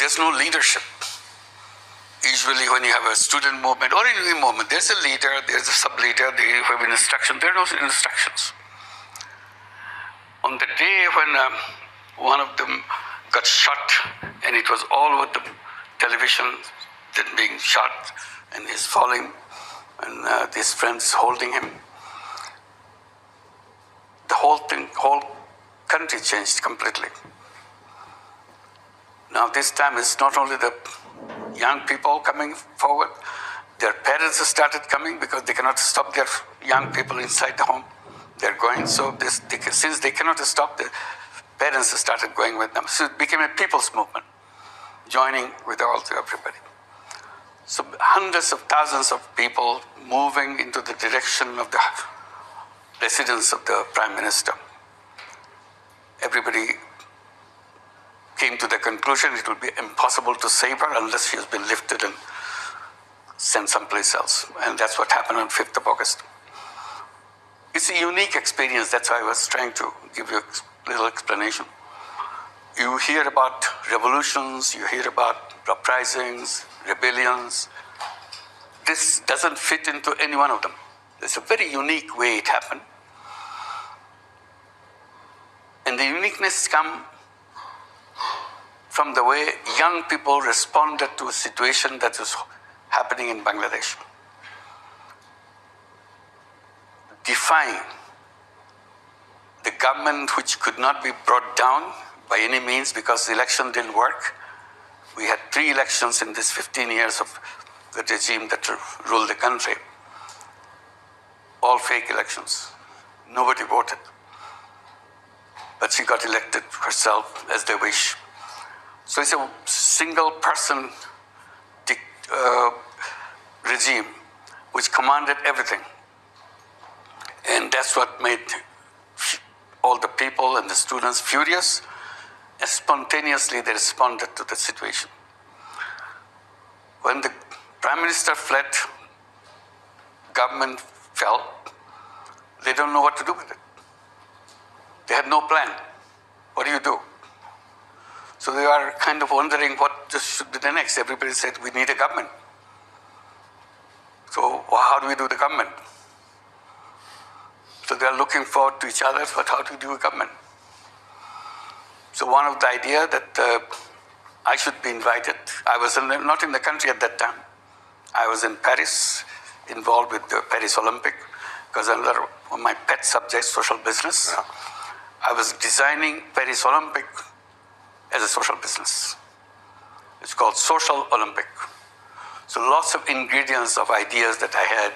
there's no leadership. Usually when you have a student movement or any movement, there's a leader, there's a sub-leader, they have an instruction. There are no instructions. On the day when one of them got shot, and it was all over the television, then being shot, and he's falling, and his friends holding him, the whole country changed completely. Now this time it's not only the young people coming forward, their parents have started coming because they cannot stop their young people inside the home. They're going, so since they cannot stop, the parents have started going with them. So it became a people's movement, joining with everybody. So hundreds of thousands of people moving into the direction of the residence of the Prime Minister. Everybody came to the conclusion it will be impossible to save her unless she has been lifted and sent someplace else. And that's what happened on 5th of August. It's a unique experience. That's why I was trying to give you a little explanation. You hear about revolutions, you hear about uprisings, rebellions. This doesn't fit into any one of them. It's a very unique way it happened. And the uniqueness comes from the way young people responded to a situation that was happening in Bangladesh. Defying the government, which could not be brought down by any means because the election didn't work. We had 3 elections in this 15 years of the regime that ruled the country. All fake elections. Nobody voted. But she got elected herself as they wish. So it's a single person regime which commanded everything. And that's what made all the people and the students furious. And spontaneously they responded to the situation. When the Prime Minister fled, government fell, they don't know what to do with it. They had no plan. What do you do? So they are kind of wondering what should be the next. Everybody said, we need a government. So how do we do the government? So they are looking forward to each other, but how do we do a government? So one of the idea that I should be invited. I was not in the country at that time. I was in Paris, involved with the Paris Olympic, because another one of my pet subjects, social business. Yeah. I was designing Paris Olympic as a social business. It's called Social Olympic. So lots of ingredients of ideas that I had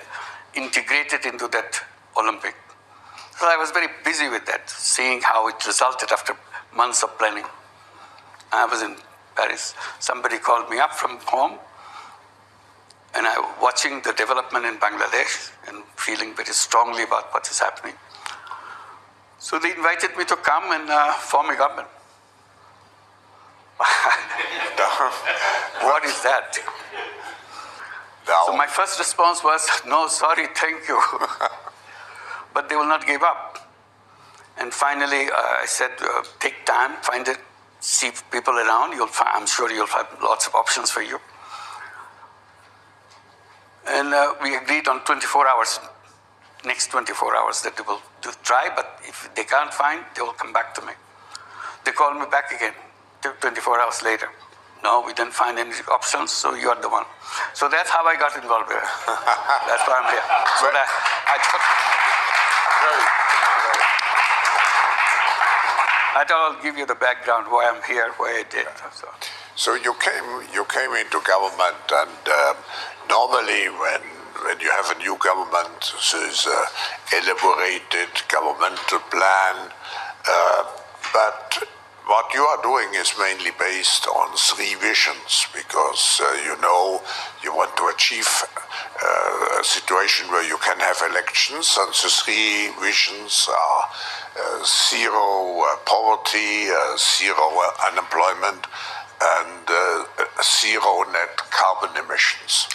integrated into that Olympic. So I was very busy with that, seeing how it resulted after months of planning. I was in Paris. Somebody called me up from home, and I was watching the development in Bangladesh and feeling very strongly about what is happening. So they invited me to come and form a government. What is that? No. So my first response was, no, sorry, thank you. But they will not give up. And finally, I said, take time, find it, see people around. I'm sure you'll find lots of options for you. And we agreed on 24 hours, next 24 hours that they will try, but if they can't find, they will come back to me. They called me back again, 24 hours later. No, we didn't find any options, so you are the one. So that's how I got involved here. That's why I'm here. So I thought I'll give you the background, why I'm here, why I did. So you came into government, and normally when you have a new government, there's an elaborated governmental plan, but what you are doing is mainly based on 3 visions, because you want to achieve a situation where you can have elections, and the 3 visions are 0 poverty, 0 unemployment, and 0 net carbon emissions.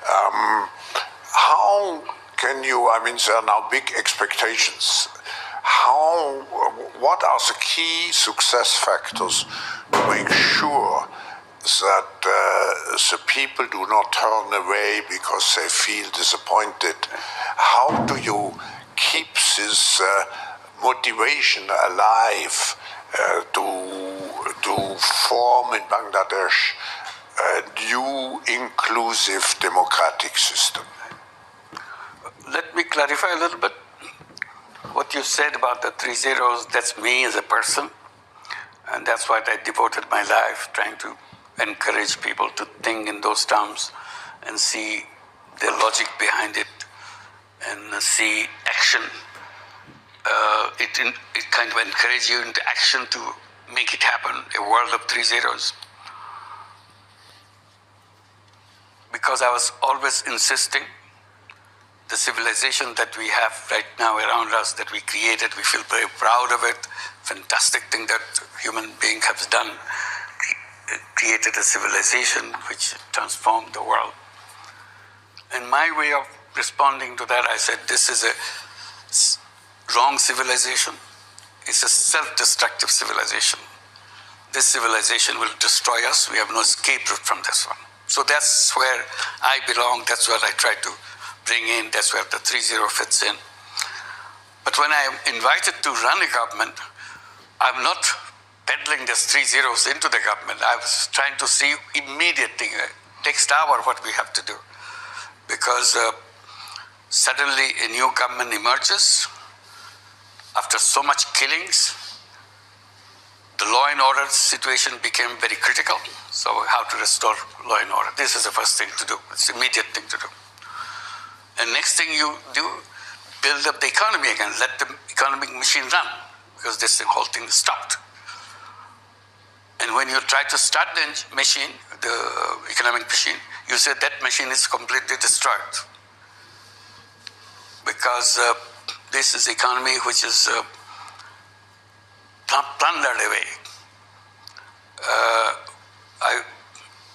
How can you, there are now big expectations. What are the key success factors to make sure that the people do not turn away because they feel disappointed. How do you keep this motivation alive to form in Bangladesh a new inclusive democratic system? Let me clarify a little bit. What you said about the 3 zeros, that's me as a person. And that's what I devoted my life, trying to encourage people to think in those terms and see the logic behind it and see action. It kind of encourages you into action to make it happen, a world of 3 zeros. Because I was always insisting the civilization that we have right now around us, that we created, we feel very proud of it, fantastic thing that human being has done, created a civilization which transformed the world. And my way of responding to that, I said, this is a wrong civilization. It's a self-destructive civilization. This civilization will destroy us. We have no escape route from this one. So that's where I belong. That's what I try to bring in. That's where the 3-0 fits in. But when I am invited to run a government, I'm not peddling these 3 zeros into the government. I was trying to see immediate thing, next hour what we have to do. Because suddenly a new government emerges after so much killings. The law and order situation became very critical. So how to restore law and order? This is the first thing to do. It's the immediate thing to do. And next thing you do, build up the economy again. Let the economic machine run, because this whole thing is stopped. And when you try to start the machine, the economic machine, you say that machine is completely destroyed. Because this is economy which is plundered away.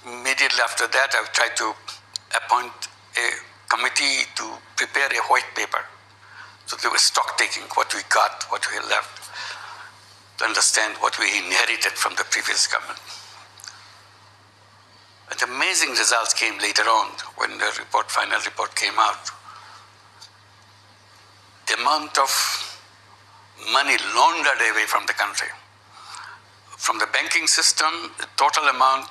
Immediately after that, I tried to appoint a committee to prepare a white paper. So they were stock taking, what we got, what we left, to understand what we inherited from the previous government. But amazing results came later on when the final report came out. The amount of money laundered away from the country. From the banking system, the total amount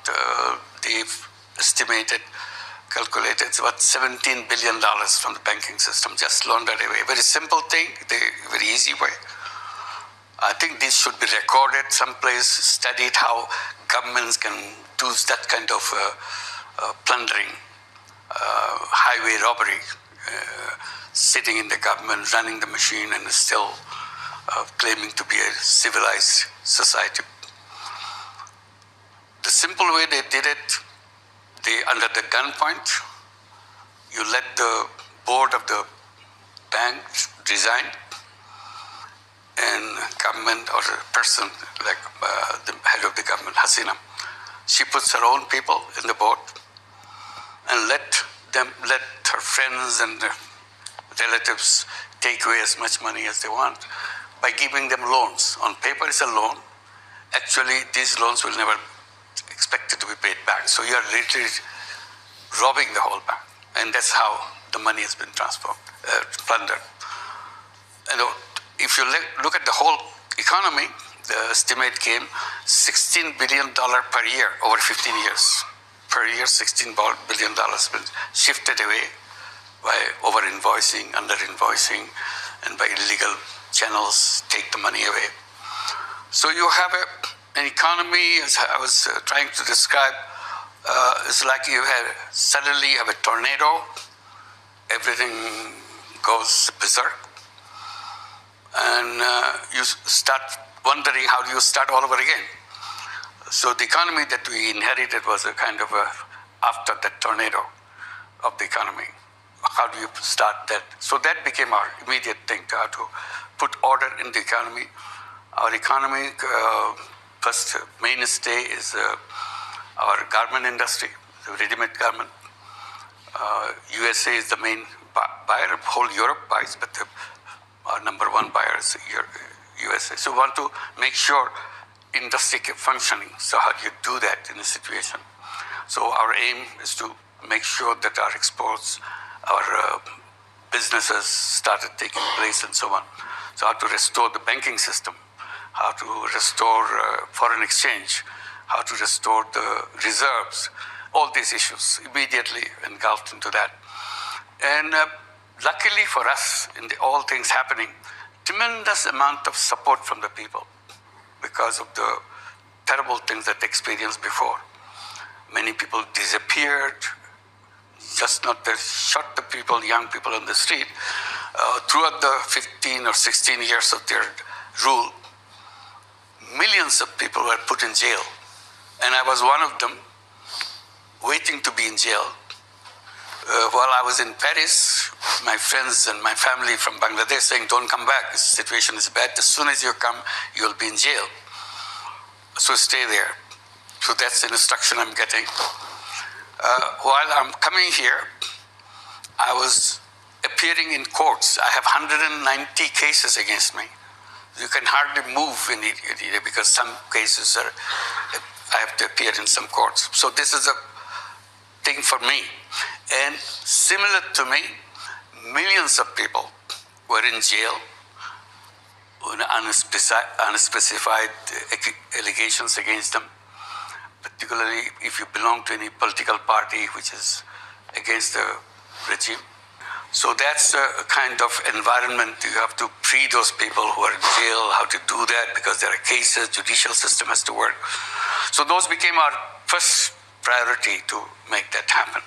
they've estimated, calculated, it's about $17 billion from the banking system, just laundered away. Very simple thing, very easy way. I think this should be recorded someplace, studied how governments can do that kind of plundering, highway robbery, sitting in the government, running the machine, and still claiming to be a civilized society. The simple way they did it, under the gunpoint, you let the board of the bank resign, and government or a person like the head of the government, Hasina, she puts her own people in the board and let her friends and relatives take away as much money as they want by giving them loans. On paper, it's a loan. Actually, these loans will never expected to be paid back. So you are literally robbing the whole bank. And that's how the money has been plundered. And if you look at the whole economy, the estimate came $16 billion per year over 15 years. Per year, $16 billion has been shifted away by over-invoicing, under-invoicing, and by illegal channels take the money away. So you have an economy, as I was trying to describe, it's like suddenly you have a tornado, everything goes berserk, and you start wondering how do you start all over again. So the economy that we inherited was a kind of after that tornado of the economy. How do you start that? So that became our immediate thing, to how to put order in the economy. Our economy, first mainstay is our garment industry, the ready-made garment. USA is the main buyer, whole Europe buys, but our number one buyer is USA. So we want to make sure industry kept functioning. So how do you do that in a situation? So our aim is to make sure that our exports, our businesses started taking place and so on. So how to restore the banking system, how to restore foreign exchange, how to restore the reserves, all these issues immediately engulfed into that. And luckily for us, in all things happening, tremendous amount of support from the people because of the terrible things that they experienced before. Many people disappeared, just not that shot the people, young people on the street. Throughout the 15 or 16 years of their rule, millions of people were put in jail. And I was one of them, waiting to be in jail. While I was in Paris, my friends and my family from Bangladesh saying, don't come back, the situation is bad. As soon as you come, you'll be in jail. So stay there. So that's the instruction I'm getting. While I'm coming here, I was appearing in courts. I have 190 cases against me. You can hardly move in India because some cases I have to appear in some courts. So this is a thing for me. And similar to me, millions of people were in jail on unspecified allegations against them, particularly if you belong to any political party which is against the regime. So that's a kind of environment you have to free those people who are in jail, how to do that, because there are cases, judicial system has to work. So those became our first priority to make that happen.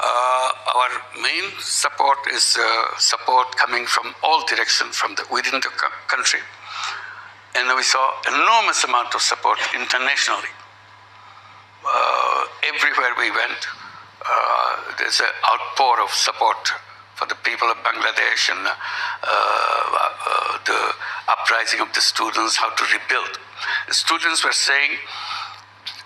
Our main support is support coming from all directions from within the country. And we saw enormous amount of support internationally. Everywhere we went, there's an outpour of support for the people of Bangladesh and the uprising of the students, how to rebuild. The students were saying,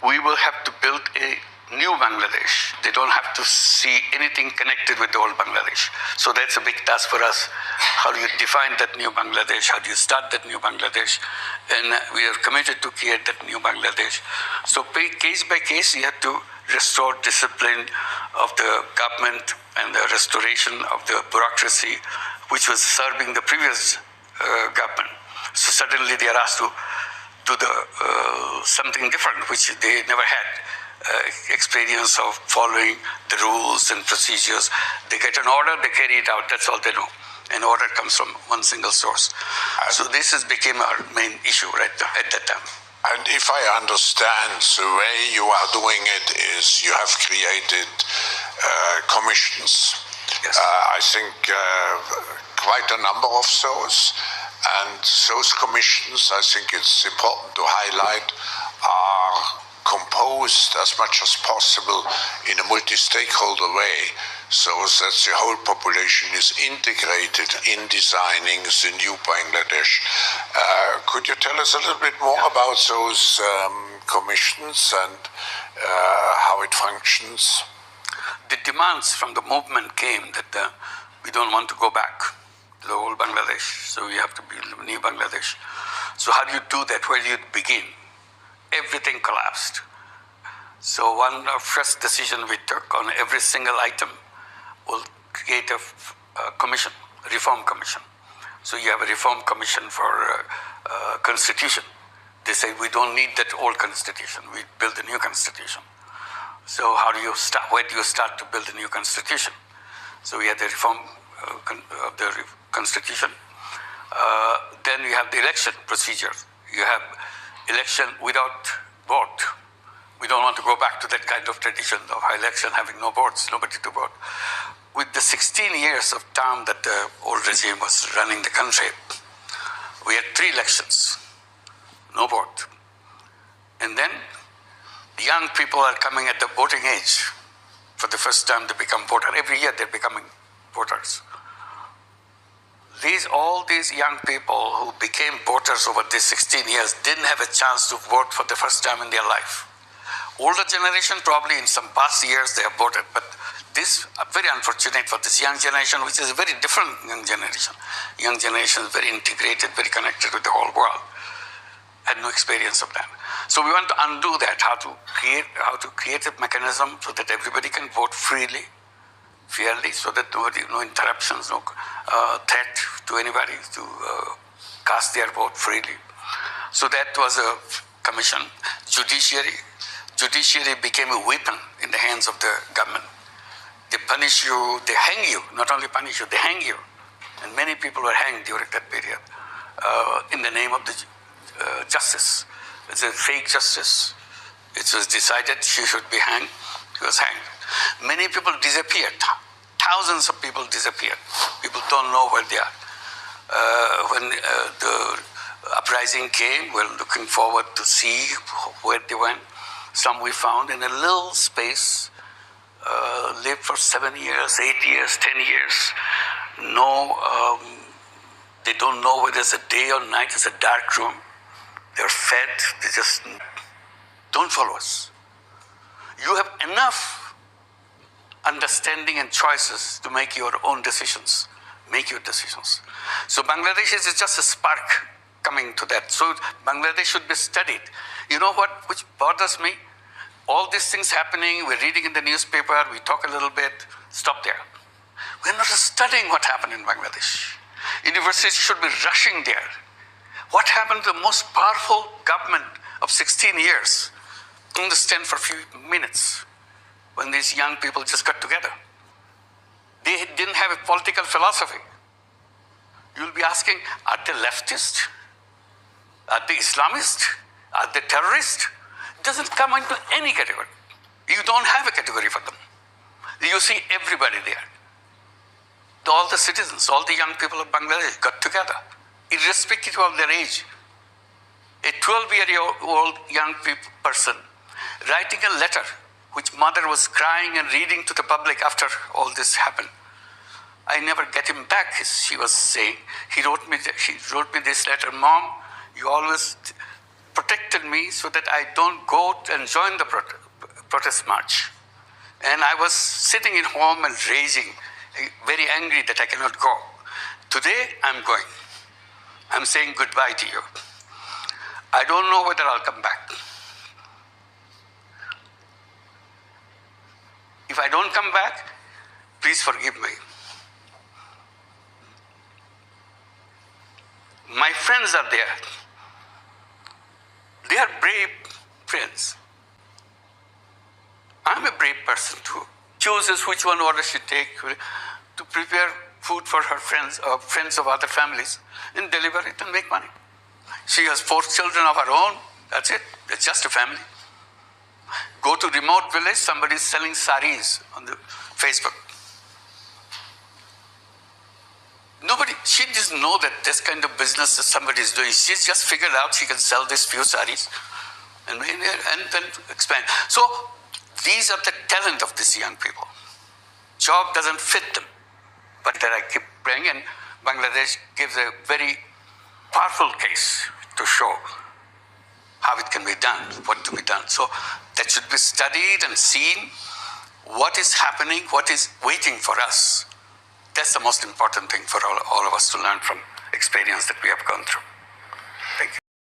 we will have to build a new Bangladesh. They don't have to see anything connected with the old Bangladesh. So that's a big task for us. How do you define that new Bangladesh? How do you start that new Bangladesh? And we are committed to create that new Bangladesh. So case by case, you have to restore discipline of the government and the restoration of the bureaucracy, which was serving the previous government. So suddenly they are asked to do something different, which they never had. Experience of following the rules and procedures. They get an order, they carry it out, that's all they know. An order comes from one single source. So this became our main issue at that time. And if I understand, the way you are doing it is you have created commissions. Yes. I think quite a number of those. And those commissions, I think it's important to highlight, are composed as much as possible in a multi-stakeholder way, so that the whole population is integrated in designing the new Bangladesh. Could you tell us a little bit more about those commissions and how it functions? The demands from the movement came that we don't want to go back to the old Bangladesh, so we have to build a new Bangladesh. So how do you do that? Where do you begin? Everything collapsed. So one first decision we took on every single item will create a commission, a reform commission. So you have a reform commission for constitution. They say we don't need that old constitution. We build a new constitution. So how do you start? Where do you start to build a new constitution? So we had the reform of the constitution. Then you have the election procedure. You have election without vote. We don't want to go back to that kind of tradition of election having no votes, nobody to vote. With the 16 years of term that the old regime was running the country, we had 3 elections, no vote. And then the young people are coming at the voting age. For the first time they become voters. Every year they're becoming voters. All these young people who became voters over these 16 years didn't have a chance to vote for the first time in their life. Older generation, probably in some past years they have voted, but this very unfortunate for this young generation, which is a very different young generation. Young generation is very integrated, very connected with the whole world. had no experience of that. So we want to undo that, how to create a mechanism so that everybody can vote freely, fairly, so that no interruptions, no threat to anybody to cast their vote freely. So that was a commission. Judiciary became a weapon in the hands of the government. They punish you, they hang you, not only punish you, they hang you. And many people were hanged during that period in the name of the justice. It's a fake justice. It was decided she should be hanged. She was hanged. Many people disappeared. Thousands of people disappeared. People don't know where they are. When the uprising came, we're looking forward to see where they went. Some we found in a little space, lived for 7 years, 8 years, 10 years. No, they don't know whether it's a day or night, it's a dark room. They're fed, they just don't follow us. You have enough understanding and choices to make your own decisions. Make your decisions. So Bangladesh is just a spark coming to that. So Bangladesh should be studied. You know what, which bothers me? All these things happening, we're reading in the newspaper, we talk a little bit, stop there. We're not studying what happened in Bangladesh. Universities should be rushing there. What happened to the most powerful government of 16 years? Understand for a few minutes when these young people just got together. They didn't have a political philosophy. You'll be asking, are they leftist? Are they Islamist? Are they terrorist? It doesn't come into any category. You don't have a category for them. You see everybody there. All the citizens, all the young people of Bangladesh got together, irrespective of their age. A 12-year-old young person writing a letter which mother was crying and reading to the public after all this happened. I never get him back, she was saying. She wrote me this letter, Mom, you always protected me so that I don't go and join the protest march. And I was sitting at home and raging, very angry that I cannot go. Today, I'm going. I'm saying goodbye to you. I don't know whether I'll come back. If I don't come back, please forgive me. My friends are there. They are brave friends. I'm a brave person too. Chooses which one order she take to prepare food for her friends or friends of other families and deliver it and make money. She has 4 children of her own. That's it. It's just a family. Go to remote village, somebody is selling saris on the Facebook. Nobody, she doesn't know that this kind of business that somebody is doing. She's just figured out she can sell these few saris and then expand. So these are the talent of these young people. Job doesn't fit them. But that I keep praying, and Bangladesh gives a very powerful case to show how it can be done, what to be done. So that should be studied and seen. What is happening, what is waiting for us. That's the most important thing for all of us to learn from experience that we have gone through.